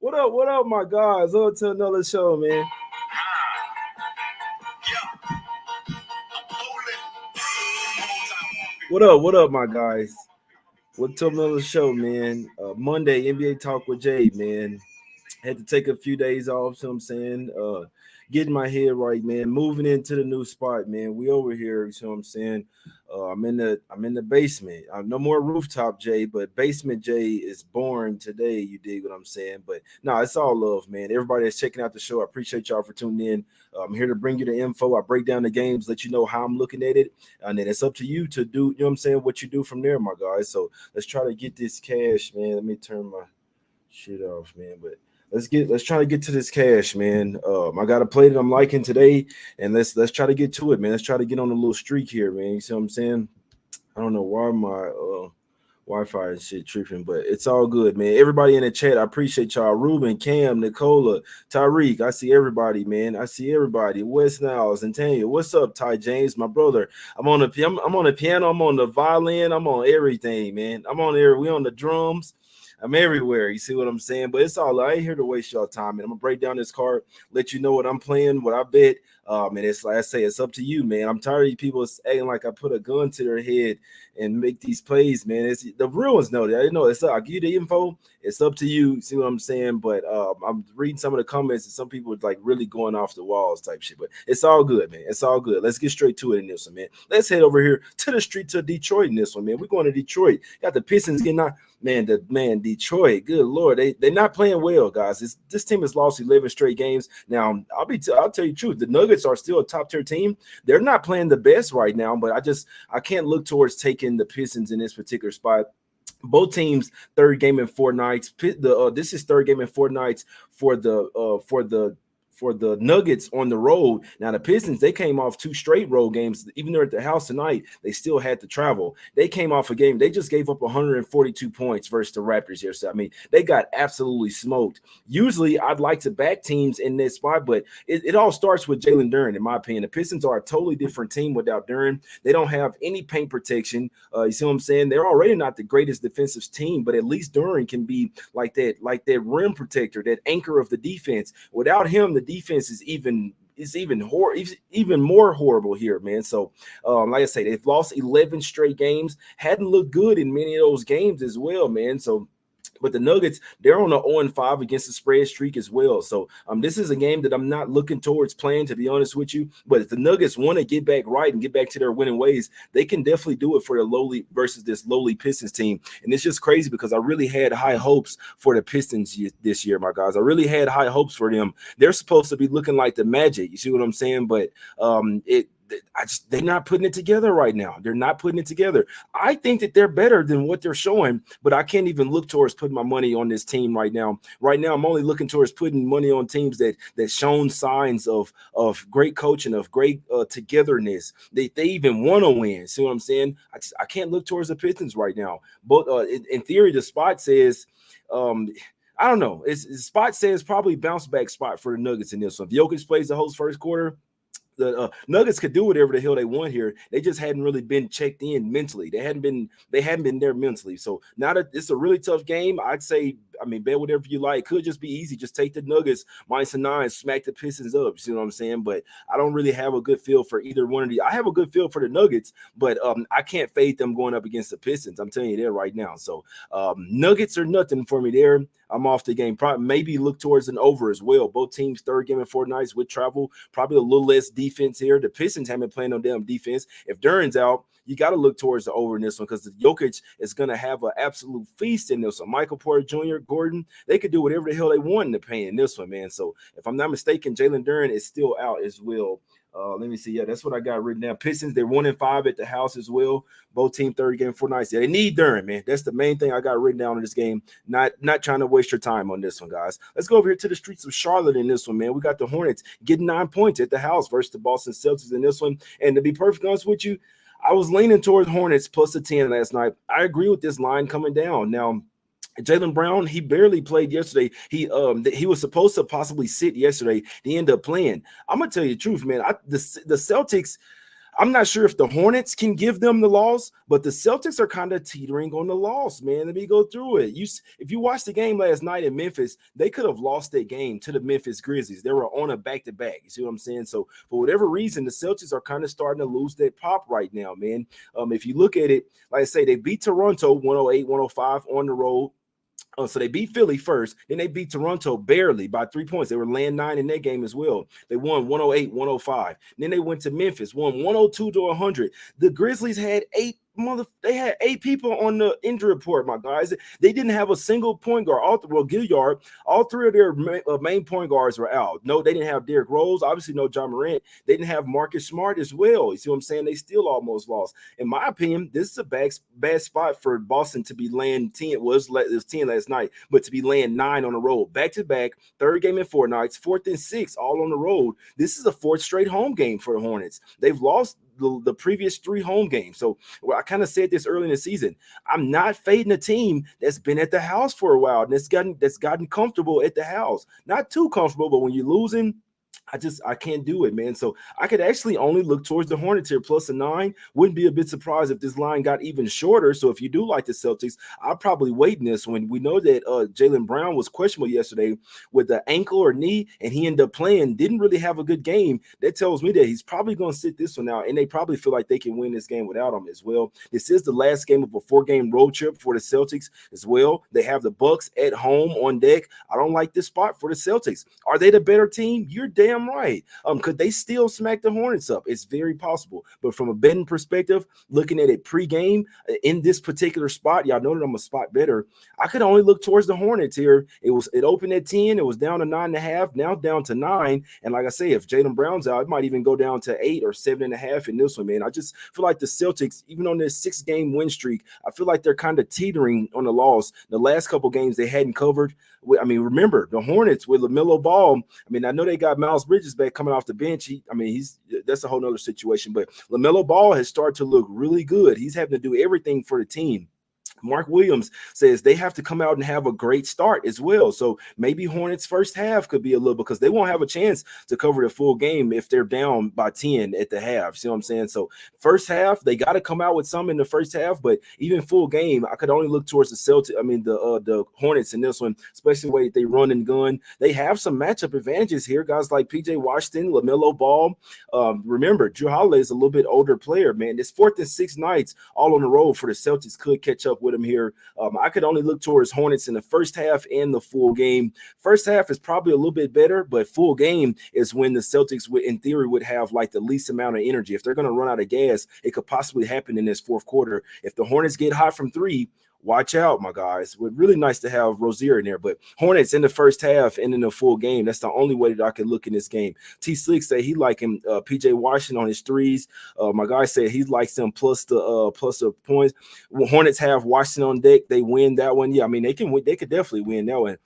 What up, my guys? On to another show, man. What up, my guys? What to another show, man? Monday NBA Talk with Jay, man. Had to take a few days off, so I'm saying, getting my head right, man. Moving into the new spot, man. We over here, you know what I'm saying. I'm in the basement. No more rooftop Jay, but basement Jay is born today. You dig what I'm saying? But no, it's all love, man. Everybody that's checking out the show, I appreciate y'all for tuning in. I'm here to bring you the info. I break down the games, let you know how I'm looking at it, and then it's up to you to do, you know what I'm saying, what you do from there, my guys. So let's try to get this cash, man. Let me turn my shit off, man. But let's try to get to this cash, man. I got a play that I'm liking today, and let's try to get to it, man. Let's try to get on a little streak here, man. You see what I'm saying? I don't know why my Wi-Fi and shit tripping, but it's all good, man. Everybody in the chat, I appreciate y'all. Ruben, Cam, Nicola, Tyreek, I see everybody, man. I see everybody. Wes Niles and Tanya. What's up, Ty James, my brother? I'm on the piano, I'm on the violin, I'm on everything, man. I'm on there. We on the drums. I'm everywhere. You see what I'm saying? But it's all I ain't here to waste y'all time. And I'm gonna break down this card, let you know what I'm playing, what I bet. And it's like I say, it's up to you, man. I'm tired of people acting like I put a gun to their head and make these plays, man. It's the real ones know that. I know it's I'll give you the info. It's up to you. See what I'm saying? But I'm reading some of the comments, and some people are like really going off the walls type shit. But it's all good, man. It's all good. Let's get straight to it in this one, man. Let's head over here to the street to Detroit in this one, man. We're going to Detroit. Got the Pistons getting out. Man, Detroit, good Lord, they're not playing well, guys. This team has lost 11 straight games. Now, I'll tell you the truth. The Nuggets are still a top tier team. They're not playing the best right now, but I can't look towards taking the Pistons in this particular spot. Both teams third game in 4 nights. This is third game in 4 nights for the Nuggets on the road. Now the Pistons, they came off 2 straight road games. Even though at the house tonight, they still had to travel. They came off a game. They just gave up 142 points versus the Raptors here. So I mean, they got absolutely smoked. Usually, I'd like to back teams in this spot, but it all starts with Jalen Duren, in my opinion. The Pistons are a totally different team without Duren. They don't have any paint protection. You see what I'm saying? They're already not the greatest defensive team, but at least Duren can be like that rim protector, that anchor of the defense. Without him, the defense is even more horrible here, man. So, like I say, they've lost 11 straight games. Hadn't looked good in many of those games as well, man. So, but the Nuggets, they're on an 0-5 against the spread streak as well. So this is a game that I'm not looking towards playing, to be honest with you. But if the Nuggets want to get back right and get back to their winning ways, they can definitely do it for the lowly versus this lowly Pistons team. And it's just crazy because I really had high hopes for the Pistons this year, my guys. I really had high hopes for them. They're supposed to be looking like the Magic. You see what I'm saying? But they're not putting it together right now. They're not putting it together. I think that they're better than what they're showing, but I can't even look towards putting my money on this team right now. Right now, I'm only looking towards putting money on teams that shown signs of great coaching, of great togetherness. They even want to win. See what I'm saying? I can't look towards the Pistons right now. But in theory, the spot says I don't know. The spot says probably bounce back spot for the Nuggets in this one. If Jokic plays the whole first quarter, the Nuggets could do whatever the hell they want here. They just hadn't really been checked in mentally. They hadn't been there mentally. So now that it's a really tough game, I'd say, I mean, bet whatever you like. Could just be easy. Just take the Nuggets -9, smack the Pistons up. You see what I'm saying? But I don't really have a good feel for either one of these. I have a good feel for the Nuggets, but I can't fade them going up against the Pistons. I'm telling you that right now. So Nuggets are nothing for me there. I'm off the game. Probably maybe look towards an over as well. Both teams third game in 4 nights with travel. Probably a little less defense here. The Pistons haven't playing no damn defense. If Duren's out, you got to look towards the over in this one because the Jokic is going to have an absolute feast in this one. Michael Porter Jr., Gordon, they could do whatever the hell they want in the paint in this one, man. So if I'm not mistaken, Jalen Duren is still out as well. Let me see. Yeah, that's what I got written down. Pistons, they're 1-5 at the house as well. Both team third game 4 nights. Yeah, they need Duren, man. That's the main thing I got written down in this game. Not trying to waste your time on this one, guys. Let's go over here to the streets of Charlotte in this one, man. We got the Hornets getting 9 points at the house versus the Boston Celtics in this one. And to be perfectly honest with you, I was leaning towards Hornets plus a 10 last night. I agree with this line coming down. Now, Jaylen Brown, he barely played yesterday. He was supposed to possibly sit yesterday. He ended up playing. I'm gonna tell you the truth, man. The Celtics, I'm not sure if the Hornets can give them the loss, but the Celtics are kind of teetering on the loss, man. Let me go through it. If you watched the game last night in Memphis, they could have lost that game to the Memphis Grizzlies. They were on a back-to-back. You see what I'm saying? So for whatever reason, the Celtics are kind of starting to lose that pop right now, man. If you look at it, like I say, they beat Toronto 108-105 on the road. So they beat Philly first, then they beat Toronto barely by 3 points. They were laying 9 in that game as well. They won 108-105. Then they went to Memphis, won 102-100. The Grizzlies had they had 8 people on the injury report, my guys. They didn't have a single point guard. Gilliard, all 3 of their main point guards were out. No, they didn't have Derrick Rose. Obviously, no John Morant. They didn't have Marcus Smart as well. You see what I'm saying? They still almost lost. In my opinion, this is a bad spot for Boston to be laying 10. Well, it was 10 last night, but to be laying 9 on the road, back-to-back, third game in 4 nights, 4th and 6, all on the road. This is a 4th straight home game for the Hornets. They've lost the previous 3 home games. So I kind of said this early in the season. I'm not fading a team that's been at the house for a while and that's gotten comfortable at the house. Not too comfortable, but when you're losing, I can't do it, man. So I could actually only look towards the Hornets here, plus a 9. Wouldn't be a bit surprised if this line got even shorter. So if you do like the Celtics, I'll probably wait in this one. We know that Jaylen Brown was questionable yesterday with the ankle or knee, and he ended up playing, didn't really have a good game. That tells me that he's probably going to sit this one out, and they probably feel like they can win this game without him as well. This is the last game of a 4-game road trip for the Celtics as well. They have the Bucks at home on deck. I don't like this spot for the Celtics. Are they the better team? You're damn right. Could they still smack the Hornets up? It's very possible. But from a betting perspective, looking at it pregame in this particular spot, y'all know that I'm a spot better. I could only look towards the Hornets here. It opened at 10. It was down to 9.5. Now down to 9. And like I say, if Jaylen Brown's out, it might even go down to 8 or 7.5 in this one, man. I just feel like the Celtics, even on this 6-game win streak, I feel like they're kind of teetering on the loss. The last couple games they hadn't covered. I mean, remember the Hornets with LaMelo Ball. I mean, I know they got Miles Bridges back coming off the bench. That's a whole nother situation. But LaMelo Ball has started to look really good. He's having to do everything for the team. Mark Williams says they have to come out and have a great start as well. So maybe Hornets first half could be a little, because they won't have a chance to cover the full game if they're down by 10 at the half. See what I'm saying? So first half, they got to come out with some in the first half, but even full game, I could only look towards the Hornets in this one, especially the way they run and gun. They have some matchup advantages here. Guys like PJ Washington, LaMelo Ball. Remember, Drew Holiday is a little bit older player, man. This 4th and 6 nights all on the road for the Celtics could catch up with them here. I could only look towards Hornets in the first half and the full game. First half is probably a little bit better, but full game is when the Celtics in theory would have like the least amount of energy. If they're going to run out of gas, it could possibly happen in this fourth quarter. If the Hornets get hot from 3, watch out, my guys. It's really nice to have Rozier in there, but Hornets in the first half and in the full game, that's the only way that I can look in this game. T Slick say he like him, PJ Washington on his threes. My guy said he likes him plus the points. Hornets have Washington on deck. They win that one. Yeah, I mean, they could definitely win that one.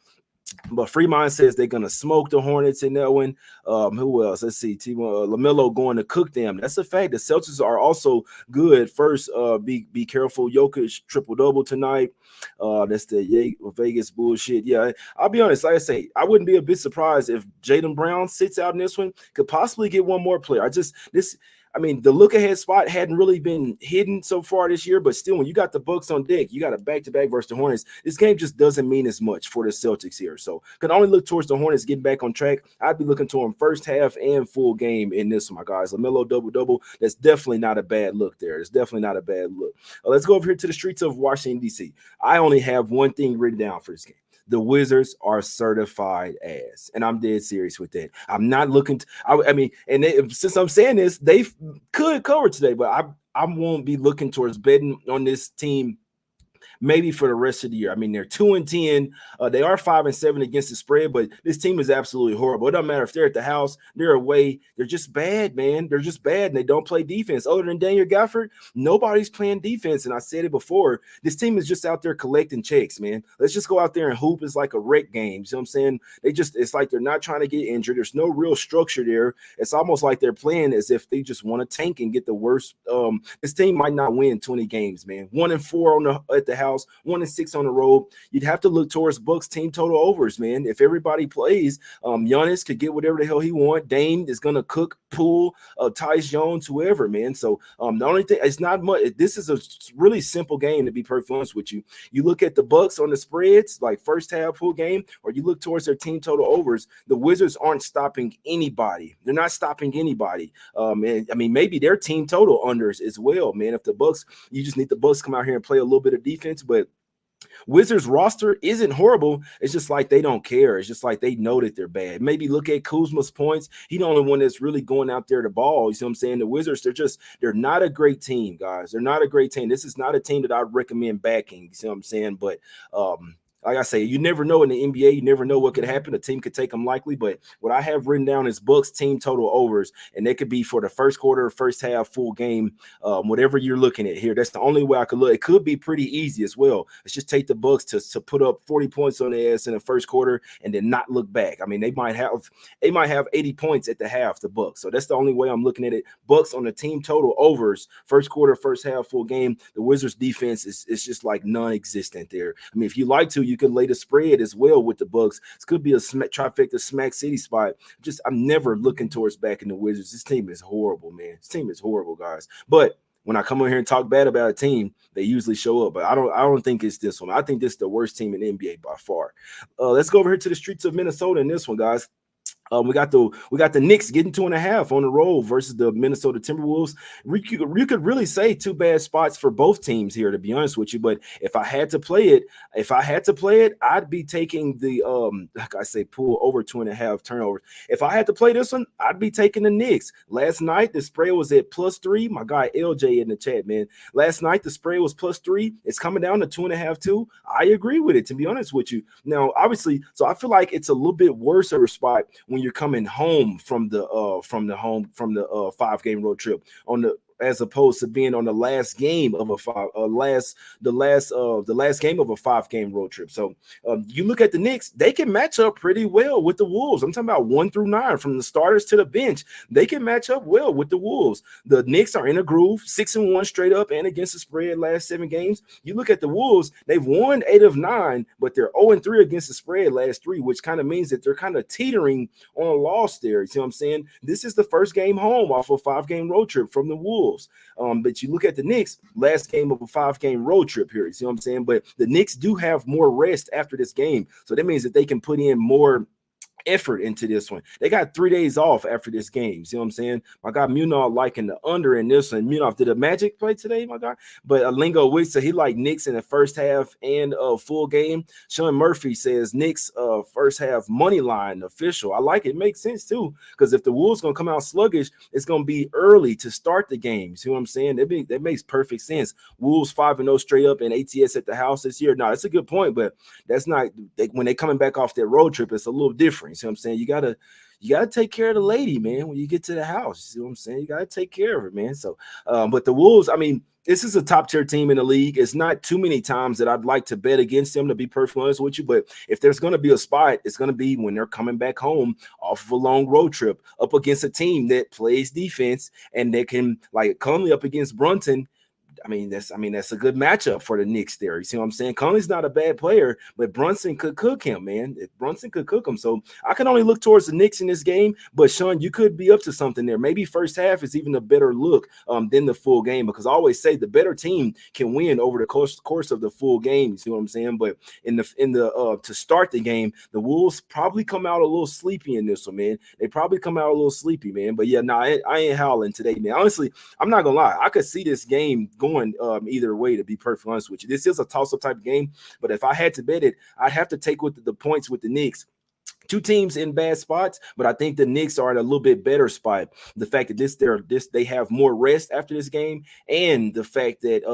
But Fremont says they're going to smoke the Hornets in that one. Who else? Let's see. LaMelo going to cook them. That's a fact. The Celtics are also good. First, be careful. Jokic triple-double tonight. That's the Vegas bullshit. Yeah, I'll be honest. Like I say, I wouldn't be a bit surprised if Jaylen Brown sits out in this one. Could possibly get one more player. The look-ahead spot hadn't really been hidden so far this year, but still, when you got the Bucks on deck, you got a back-to-back versus the Hornets. This game just doesn't mean as much for the Celtics here. So, can only look towards the Hornets getting back on track. I'd be looking to them first half and full game in this one, my guys. LaMelo double-double, that's definitely not a bad look there. It's definitely not a bad look. Let's go over here to the streets of Washington, D.C. I only have one thing written down for this game. The Wizards are certified ass, and I'm dead serious with that. I'm not looking since I'm saying this, they could cover today, but I won't be looking towards betting on this team maybe for the rest of the year. I mean, they're 2-10. They are 5-7 against the spread, but this team is absolutely horrible. It doesn't matter if they're at the house, they're away. They're just bad, man. They're just bad, and they don't play defense. Other than Daniel Gafford, nobody's playing defense, and I said it before. This team is just out there collecting checks, man. Let's just go out there and hoop. It's like a rec game. You know what I'm saying? It's like they're not trying to get injured. There's no real structure there. It's almost like they're playing as if they just want to tank and get the worst. This team might not win 20 games, man. 1-4 at the house. house, 1-6 on the road. You'd have to look towards Bucks team total overs, man. If everybody plays, Giannis could get whatever the hell he wants. Dame is gonna cook, Poole, Tyus Jones, whoever, man. So the only thing, it's not much. This is a really simple game, to be perfectly honest with you. You look at the Bucks on the spreads, like first half full game, or you look towards their team total overs. The Wizards aren't stopping anybody. They're not stopping anybody. And I mean, maybe their team total unders as well, man. If the Bucks, you just need the Bucks to come out here and play a little bit of defense, but Wizards roster isn't horrible. It's just like they don't care. It's just like they know that they're bad. Maybe look at Kuzma's points. He's the only one that's really going out there to ball. You see what I'm saying? The Wizards, they're not a great team, guys. They're not a great team. This is not a team that I recommend backing. You see what I'm saying? But like I say, you never know in the NBA. You never know what could happen. A team could take them likely. But what I have written down is Bucks team total overs, and they could be for the first quarter, first half, full game, whatever you're looking at here. That's the only way I could look. It could be pretty easy as well. Let's just take the Bucks to put up 40 points on their ass in the first quarter and then not look back. I mean, they might have 80 points at the half, the Bucks. So that's the only way I'm looking at it. Bucks on the team total overs, first quarter, first half, full game. The Wizards defense is just like non-existent there. I mean, if you like to, you could lay the spread as well with the Bucks. This could be a trifecta smack city spot. I'm never looking towards backing the Wizards. This team is horrible, man. This team is horrible, guys. But when I come on here and talk bad about a team, they usually show up. But I don't think it's this one. I think this is the worst team in the NBA by far. Let's go over here to the streets of Minnesota in this one, guys. We got the Knicks getting 2.5 on the road versus the Minnesota Timberwolves. You could really say two bad spots for both teams here, to be honest with you. But if I had to play it, I'd be taking the like I say, Poole over 2.5 turnovers. If I had to play this one, I'd be taking the Knicks. Last night the spread was at +3. My guy LJ in the chat, man. Last night the spread was +3. It's coming down to 2.5 too. I agree with it, to be honest with you. Now, obviously, so I feel like it's a little bit worse of a spot when you're coming home from the 5-game road trip as opposed to being on the last game of the last game of a 5-game road trip. So you look at the Knicks, they can match up pretty well with the Wolves. I'm talking about 1 through 9, from the starters to the bench. They can match up well with the Wolves. The Knicks are in a groove, 6-1 straight up and against the spread last 7 games. You look at the Wolves, they've won 8 of 9, but they're 0-3 against the spread last 3, which kind of means that they're kind of teetering on a loss there. You see what I'm saying? This is the first game home off a 5-game road trip from the Wolves. But you look at the Knicks, last game of a 5-game road trip here. You see what I'm saying? But the Knicks do have more rest after this game. So that means that they can put in more effort into this one. They got 3 days off after this game. See what I'm saying? My guy Munal liking the under in this one. Munal, did a Magic play today, my guy? But Lingo Wicks, so he like Knicks in the first half and full game. Sean Murphy says Knicks first half money line official. I like it. Makes sense too, because if the Wolves gonna come out sluggish, it's gonna be early to start the game. See what I'm saying? That makes perfect sense. Wolves 5-0 straight up and ATS at the house this year. No, that's a good point, but that's not when they coming back off their road trip. It's a little different. You see what I'm saying? You gotta take care of the lady, man, when you get to the house. You see what I'm saying? You gotta take care of her, man. So but the Wolves, I mean, this is a top tier team in the league. It's not too many times that I'd like to bet against them, to be perfectly honest with you. But if there's going to be a spot, it's going to be when they're coming back home off of a long road trip up against a team that plays defense, and they can, like Conley up against Brunson. I mean, that's a good matchup for the Knicks there. You see what I'm saying? Conley's not a bad player, but Brunson could cook him, man. Brunson could cook him. So I can only look towards the Knicks in this game. But Sean, you could be up to something there. Maybe first half is even a better look than the full game, because I always say the better team can win over the course of the full game. You see what I'm saying? But in the to start the game, the Wolves probably come out a little sleepy in this one, man. They probably come out a little sleepy, man. But yeah, I ain't howling today, man. Honestly, I'm not gonna lie. I could see this game going either way, to be perfectly honest with you. This is a toss-up type of game, but if I had to bet it, I'd have to take with the points with the Knicks. Two teams in bad spots, but I think the Knicks are in a little bit better spot. The fact that they have more rest after this game, and the fact that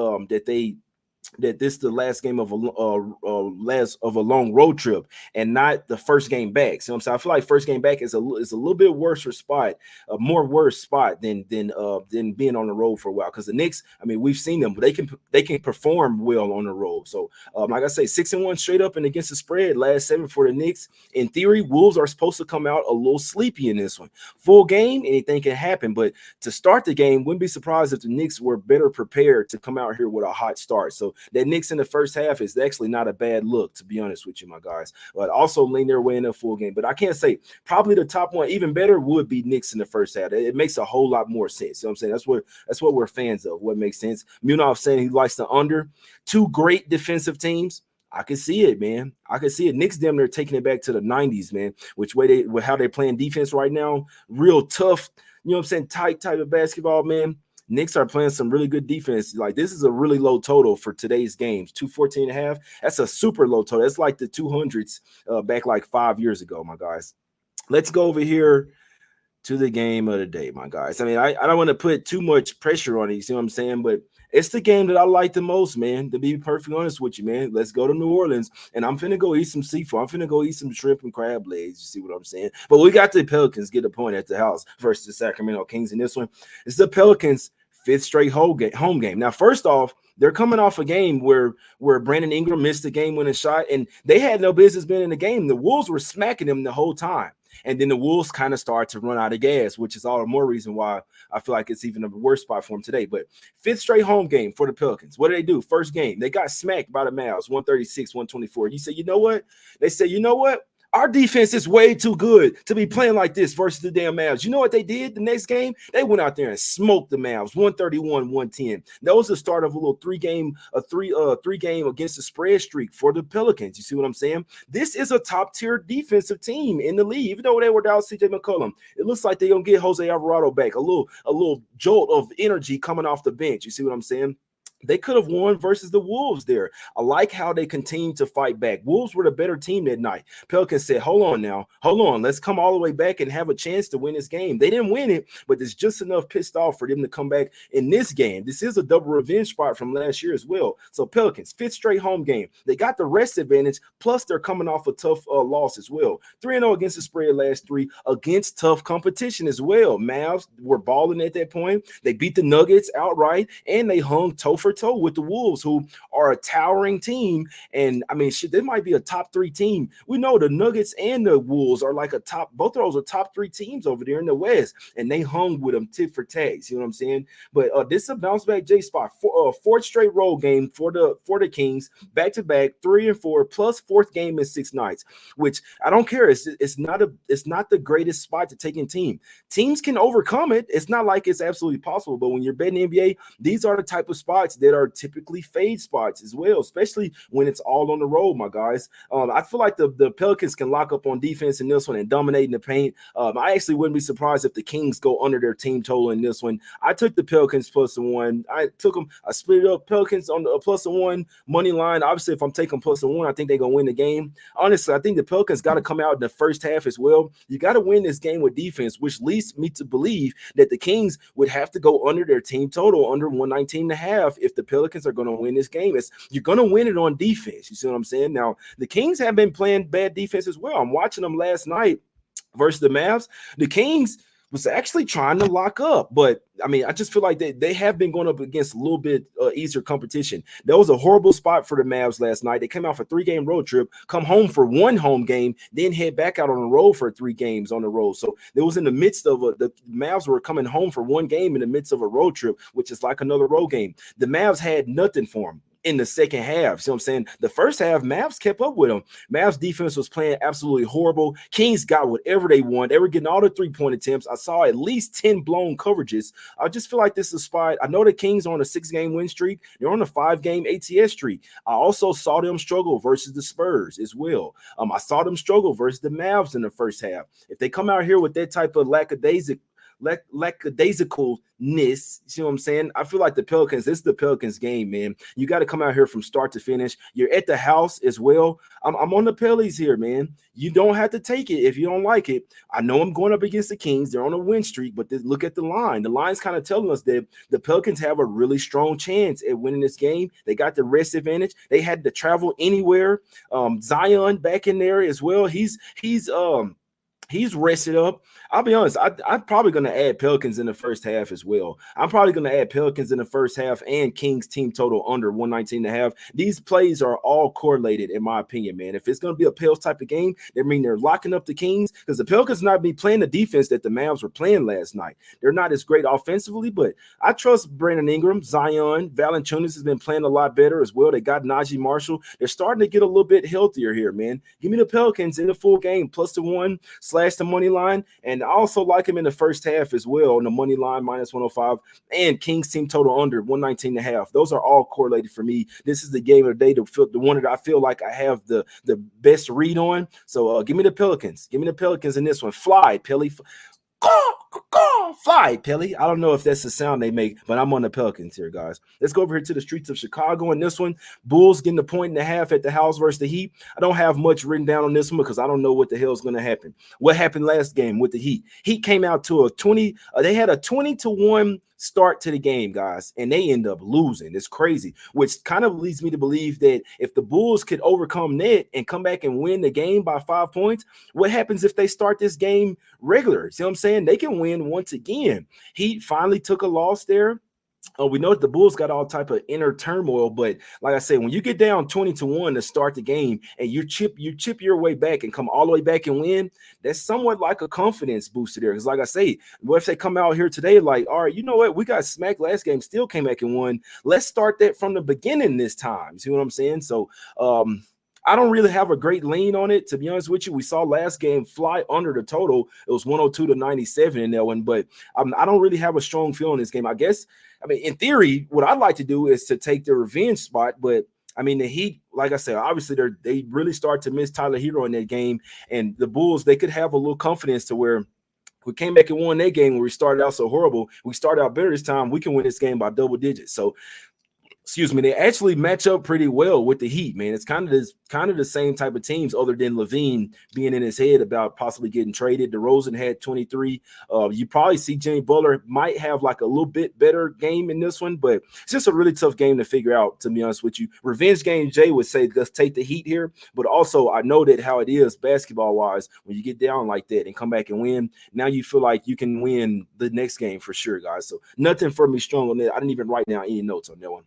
that this is the last game of a long road trip and not the first game back. So I feel like first game back is a little bit worse spot, a more worse spot than being on the road for a while. Because the Knicks, I mean, we've seen them, but they can perform well on the road. So like I say, 6-1 straight up and against the spread, last 7 for the Knicks. In theory, Wolves are supposed to come out a little sleepy in this one. Full game, anything can happen. But to start the game, wouldn't be surprised if the Knicks were better prepared to come out here with a hot start. So So that Knicks in the first half is actually not a bad look, to be honest with you, my guys. But also lean their way in a full game. But I can't say probably the top one, even better, would be Knicks in the first half. It makes a whole lot more sense. You know what I'm saying? That's what we're fans of. What makes sense. Munaf saying he likes the under. Two great defensive teams. I can see it, man. I can see it. Knicks them, they're taking it back to the 90s, man. With how they're playing defense right now, real tough, you know what I'm saying, tight type of basketball, man. Knicks are playing some really good defense. Like, this is a really low total for today's games. 214.5. That's a super low total. That's like the 200s back like 5 years ago, my guys. Let's go over here to the game of the day, my guys. I mean, I don't want to put too much pressure on it, you see what I'm saying? But it's the game that I like the most, man, to be perfectly honest with you, man. Let's go to New Orleans, and I'm finna go eat some seafood. I'm finna go eat some shrimp and crab legs, you see what I'm saying? But we got the Pelicans get a point at the house versus the Sacramento Kings in this one. It's the Pelicans' fifth straight home game. Now, first off, they're coming off a game where Brandon Ingram missed the game-winning shot, and they had no business being in the game. The Wolves were smacking them the whole time. And then the Wolves kind of start to run out of gas, which is all the more reason why I feel like it's even a worse spot for them today. But fifth straight home game for the Pelicans. What did they do? First game, they got smacked by the Mavs, 136-124. You say, you know what? They say, you know what? Our defense is way too good to be playing like this versus the damn Mavs. You know what they did the next game? They went out there and smoked the Mavs, 131-110. That was the start of a little three-game against the spread streak for the Pelicans. You see what I'm saying? This is a top-tier defensive team in the league. Even though they were down CJ McCollum, it looks like they're gonna get Jose Alvarado back. A little jolt of energy coming off the bench. You see what I'm saying? They could have won versus the Wolves there. I like how they continue to fight back. Wolves were the better team that night. Pelicans said, hold on now. Hold on. Let's come all the way back and have a chance to win this game. They didn't win it, but there's just enough pissed off for them to come back in this game. This is a double revenge spot from last year as well. So Pelicans, fifth straight home game. They got the rest advantage, plus they're coming off a tough loss as well. 3-0 against the spread last three against tough competition as well. Mavs were balling at that point. They beat the Nuggets outright, and they hung toe for toe with the Wolves, who are a towering team. And I mean, shit, they might be a top three team. We know the Nuggets and the Wolves are like both of those are top three teams over there in the West, and they hung with them tit for tat. You know what I'm saying? But this is a bounce back J spot. Fourth straight road game for the Kings, back to back, 3-4, plus fourth game in 6 nights. Which I don't care. It's not the greatest spot to take in team. Teams can overcome it. It's not like it's absolutely possible. But when you're betting NBA, these are the type of spots that are typically fade spots as well, especially when it's all on the road, my guys. I feel like the Pelicans can lock up on defense in this one and dominate in the paint. I actually wouldn't be surprised if the Kings go under their team total in this one. I took the Pelicans +1. I split it up. Pelicans on the +1 money line. Obviously, if I'm taking +1, I think they're gonna win the game. Honestly, I think the Pelicans got to come out in the first half as well. You got to win this game with defense, which leads me to believe that the Kings would have to go under their team total, under 119.5, if the Pelicans are going to win this game. You're going to win it on defense. You see what I'm saying? Now, the Kings have been playing bad defense as well. I'm watching them last night versus the Mavs. The Kings was actually trying to lock up, but I mean, I just feel like they have been going up against a little bit easier competition. That was a horrible spot for the Mavs last night. They came out for a 3-game road trip, come home for 1 home game, then head back out on the road for 3 games on the road. So it was in the midst of the Mavs were coming home for 1 game in the midst of a road trip, which is like another road game. The Mavs had nothing for them in the second half. See what I'm saying? The first half, Mavs kept up with them. Mavs defense was playing absolutely horrible. Kings got whatever they want. They were getting all the 3-point attempts. I saw at least 10 blown coverages. I just feel like this is a spot. I know the Kings are on a 6-game win streak. They're on a 5-game ATS streak. I also saw them struggle versus the Spurs as well. I saw them struggle versus the Mavs in the first half. If they come out here with that type of lackadaisicalness, you see what I'm saying? I feel like this is the Pelicans game, man. You got to come out here from start to finish. You're at the house as well. I'm on the Pellies here, man. You don't have to take it if you don't like it. I know I'm going up against the Kings. They're on a win streak, but look at the line. The line's kind of telling us that the Pelicans have a really strong chance at winning this game. They got the rest advantage. They had to travel anywhere. Zion back in there as well. He's He's rested up. I'll be honest. I'm probably going to add Pelicans in the first half as well. I'm probably going to add Pelicans in the first half and Kings team total under 119.5. These plays are all correlated, in my opinion, man. If it's going to be a Pels type of game, that means they're locking up the Kings because the Pelicans not be playing the defense that the Mavs were playing last night. They're not as great offensively, but I trust Brandon Ingram, Zion, Valanciunas has been playing a lot better as well. They got Najee Marshall. They're starting to get a little bit healthier here, man. Give me the Pelicans in the full game, plus the one / the money line, and I also like him in the first half as well on the money line minus 105 and Kings team total under 119.5. Those are all correlated for me. This is the game of the day, the one that I feel like I have the best read on. So give me the Pelicans. Give me the Pelicans in this one. Fly, Pelly. Fly, Pelly. I don't know if that's the sound they make, but I'm on the Pelicans here, guys. Let's go over here to the streets of Chicago in this one. Bulls getting a 1.5 at the house versus the Heat. I don't have much written down on this one because I don't know what the hell is going to happen. What happened last game with the Heat? Heat came out to a 20. They had a 20-1 start to the game, guys, and they end up losing. It's crazy, which kind of leads me to believe that if the Bulls could overcome that and come back and win the game by 5 points, what happens if they start this game regular? See what I'm saying? They can win once again. Heat finally took a loss there. We know that the Bulls got all type of inner turmoil, but like I said, when you get down 20-1 to start the game and you chip your way back and come all the way back and win, that's somewhat like a confidence booster there. Because like I say, what if they come out here today like, all right, you know what? We got smacked last game, still came back and won. Let's start that from the beginning this time. See what I'm saying? So I don't really have a great lean on it, to be honest with you. We saw last game fly under the total. It was 102-97 in that one, but I don't really have a strong feel in this game. I guess, I mean, in theory, what I'd like to do is to take the revenge spot, but I mean, the Heat, like I said, obviously they really start to miss Tyler Hero in that game, and the Bulls, they could have a little confidence to where we came back and won that game where we started out so horrible. We started out better this time. We can win this game by double digits. So, excuse me, they actually match up pretty well with the Heat, man. It's kind of the same type of teams, other than Levine being in his head about possibly getting traded. DeRozan had 23. You probably see Jimmy Butler might have like a little bit better game in this one, but it's just a really tough game to figure out, to be honest with you. Revenge game, Jay would say, let's take the Heat here, but also I know that how it is basketball-wise, when you get down like that and come back and win, now you feel like you can win the next game for sure, guys. So nothing for me strong on that. I didn't even write down any notes on that one.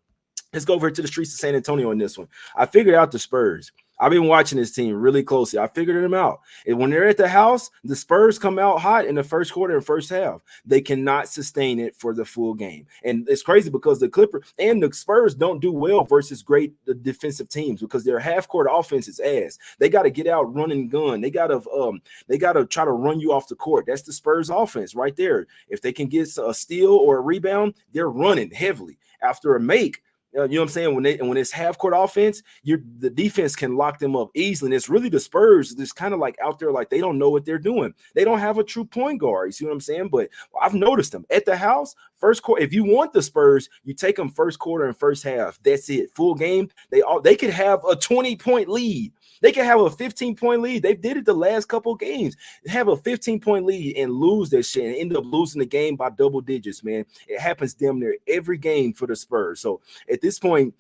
Let's go over to the streets of San Antonio on this one. I figured out the Spurs. I've been watching this team really closely. I figured them out. And when they're at the house, the Spurs come out hot in the first quarter and first half. They cannot sustain it for the full game. And it's crazy because the Clippers and the Spurs don't do well versus great defensive teams because their half-court offense is ass. They got to get out, run and gun. They got to try to run you off the court. That's the Spurs offense right there. If they can get a steal or a rebound, they're running heavily. After a make, you know what I'm saying? When it's half court offense, the defense can lock them up easily. And it's really the Spurs that's kind of like out there, like they don't know what they're doing. They don't have a true point guard. You see what I'm saying? But I've noticed them at the house. First quarter, if you want the Spurs, you take them first quarter and first half. That's it. Full game. They could have a 20-point lead. They can have a 15-point lead. They did it the last couple of games. Have a 15-point lead and lose that shit and end up losing the game by double digits, man. It happens damn near every game for the Spurs. So at this point,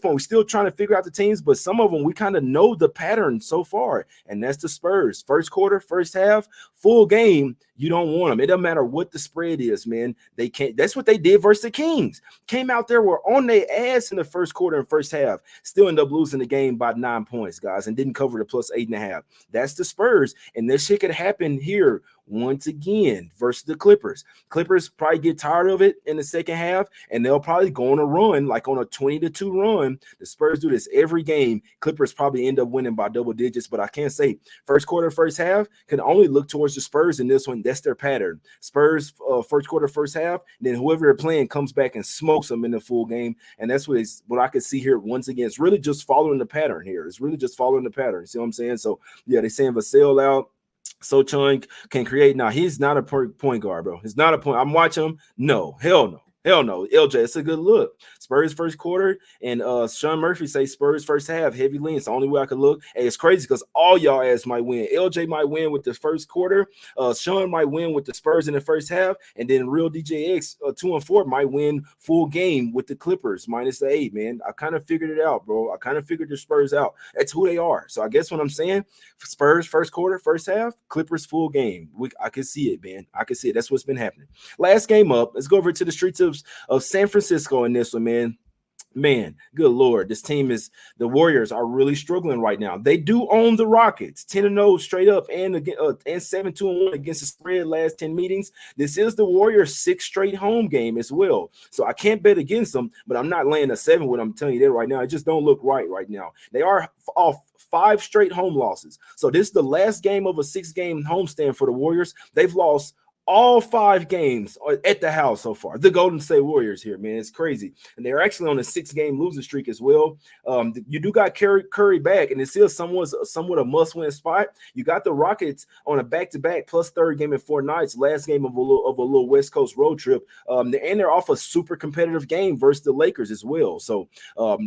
we're still trying to figure out the teams, but some of them we kind of know the pattern so far, and that's the Spurs. First quarter, first half, full game. You don't want them. It doesn't matter what the spread is, man. They can't. That's what they did versus the Kings. Came out there, were on their ass in the first quarter and first half. Still end up losing the game by 9 points, guys, and didn't cover the plus 8.5. That's the Spurs, and this shit could happen here once again versus the Clippers. Clippers probably get tired of it in the second half, and they'll probably go on a run, like on a 20-2 run. The Spurs do this every game. Clippers probably end up winning by double digits, but I can't say first quarter, first half can only look towards the Spurs in this one. That's their pattern. Spurs first quarter, first half, then whoever they're playing comes back and smokes them in the full game, and that's what I can see here once again. It's really just following the pattern here. It's really just following the pattern. See what I'm saying? So, yeah, they're saying Vassell out. So Chung can create. Now, he's not a point guard, bro. He's not a point. I'm watching him. No, hell no. Hell no. LJ, it's a good look. Spurs first quarter, and Sean Murphy say Spurs first half, heavy lean. It's the only way I could look. Hey, it's crazy because all y'all ass might win. LJ might win with the first quarter. Sean might win with the Spurs in the first half, and then Real DJX 2-4 might win full game with the Clippers minus the 8. Man, I kind of figured it out, bro. I kind of figured the Spurs out. That's who they are. So I guess what I'm saying, Spurs first quarter, first half, Clippers full game. I can see it, man. I can see it. That's what's been happening. Last game up. Let's go over to the streets of San Francisco in this one, man. Man, good Lord. This team is the Warriors are really struggling right now. They do own the Rockets 10-0 straight up and 7-2-1 against the spread last 10 meetings. This is the Warriors' 6th straight home game as well. So I can't bet against them, but I'm not laying a 7 with them. I'm telling you that right now. It just don't look right now. They are off 5 straight home losses. So this is the last game of a 6-game homestand for the Warriors. They've lost all 5 games at the house so far. The Golden State Warriors here, man. It's crazy. And they're actually on a 6-game losing streak as well. You do got Curry back, and it's still somewhat a must-win spot. You got the Rockets on a back-to-back plus 3rd game in 4 nights, last game of a little West Coast road trip. And they're off a super competitive game versus the Lakers as well. So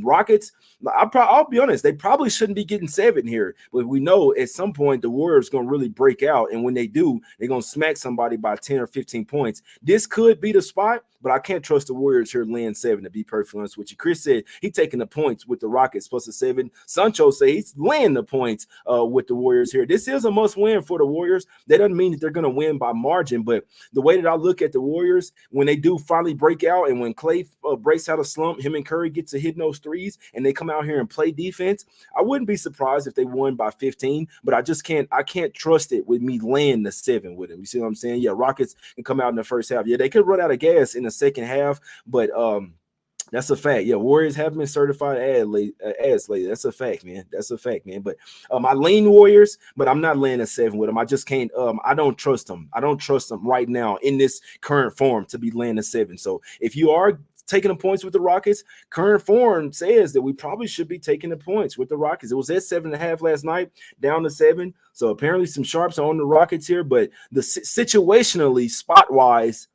Rockets, I'll be honest, they probably shouldn't be getting 7 here. But we know at some point the Warriors going to really break out. And when they do, they're going to smack somebody by 10 or 15 points. This could be the spot, but I can't trust the Warriors here laying 7, to be perfectly honest with you. Chris said he's taking the points with the Rockets plus a 7. Sancho say he's laying the points with the Warriors here. This is a must win for the Warriors. That doesn't mean that they're going to win by margin, but the way that I look at the Warriors, when they do finally break out and when Clay breaks out of slump, him and Curry get to hitting those threes and they come out here and play defense, I wouldn't be surprised if they won by 15, but I can't trust it with me laying the 7 with them. You see what I'm saying? Yeah, Rockets can come out in the first half. Yeah, they could run out of gas in the second half, but that's a fact. Yeah, Warriors have been certified ads lately. That's a fact, man. That's a fact, man. But I lean Warriors, but I'm not laying a 7 with them. I just can't. I don't trust them. I don't trust them right now in this current form to be laying a 7. So if you are taking the points with the Rockets, current form says that we probably should be taking the points with the Rockets. It was at 7.5 last night, down to 7. So apparently some sharps are on the Rockets here, but the situationally, spot wise,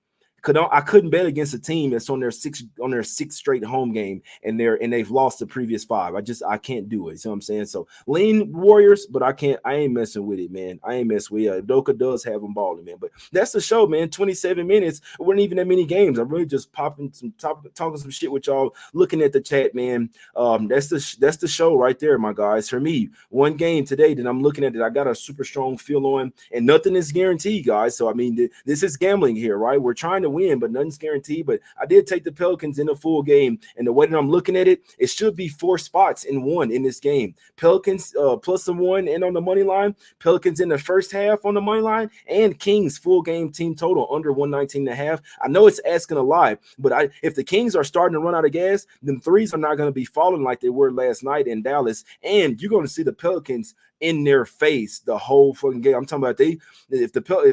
I couldn't bet against a team that's on their sixth straight home game and they've lost the previous 5. I can't do it. See what I'm saying? So lean Warriors, but I ain't messing with it, man. I ain't messing with it. Doka does have them balling, man. But that's the show, man. 27 minutes. It wasn't even that many games. I'm really just talking some shit with y'all, looking at the chat, man. That's the show right there, my guys. For me, one game today that I'm looking at that I got a super strong feel on, and nothing is guaranteed, guys. So I mean, this is gambling here, right? We're trying to win, but nothing's guaranteed. But I did take the Pelicans in a full game, and the way that I'm looking at it, it should be 4 spots in one in this game. Pelicans plus the 1 and on the money line, Pelicans in the first half on the money line, and Kings full game team total under 119.5. I know it's asking a lot, but if the Kings are starting to run out of gas, then threes are not going to be falling like they were last night in Dallas, and you're going to see the Pelicans in their face the whole fucking game. I'm talking about if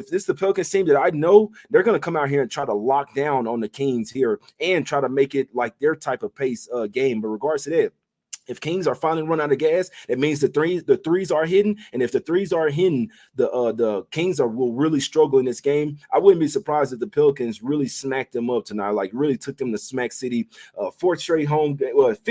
this is the Pelicans team that I know, they're going to come out here and try to lock down on the Kings here and try to make it like their type of pace game. But regardless to that, if Kings are finally run out of gas, that means the threes are hidden, and if the threes are hidden, the Kings will really struggle in this game. I wouldn't be surprised if the Pelicans really smacked them up tonight, like really took them to Smack City. 5th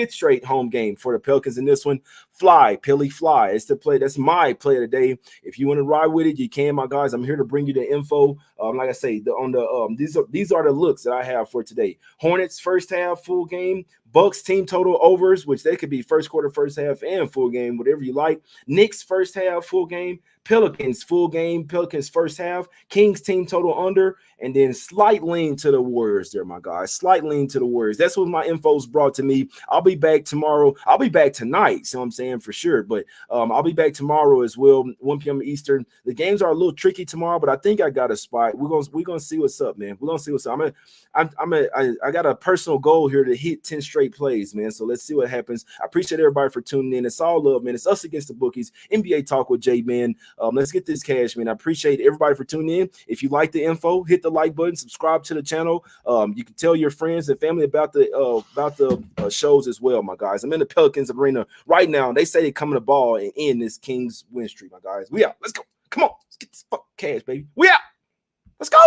straight home game for the Pelicans in this one. Fly, Pilly, fly. It's the play. That's my play of the day. If you want to ride with it, you can, my guys. I'm here to bring you the info. Like I say, these are the looks that I have for today. Hornets first half full game. Bucks team total overs, which they could be first quarter, first half, and full game, whatever you like. Knicks first half full game. Pelicans full game. Pelicans first half. Kings team total under, and then slight lean to the Warriors there, my guys. Slight lean to the Warriors. That's what my info's brought to me. I'll be back tomorrow. I'll be back tonight, so I'm saying for sure. But I'll be back tomorrow as well, 1 p.m. Eastern. The games are a little tricky tomorrow, but I think I got a spot. We're gonna see what's up, man. We're gonna see what's up. I got a personal goal here to hit 10 straight plays, man. So let's see what happens. I appreciate everybody for tuning in. It's all love, man. It's Us Against The Bookies, NBA Talk with Jay, man. Let's get this cash, man. I appreciate everybody for tuning in. If you like the info, hit the like button, subscribe to the channel. You can tell your friends and family about the shows as well, my guys. I'm in the Pelicans arena right now. They say they're coming to ball and end this Kings win streak, my guys. We out. Let's go. Come on. Let's get this fucking cash, baby. We out. Let's go.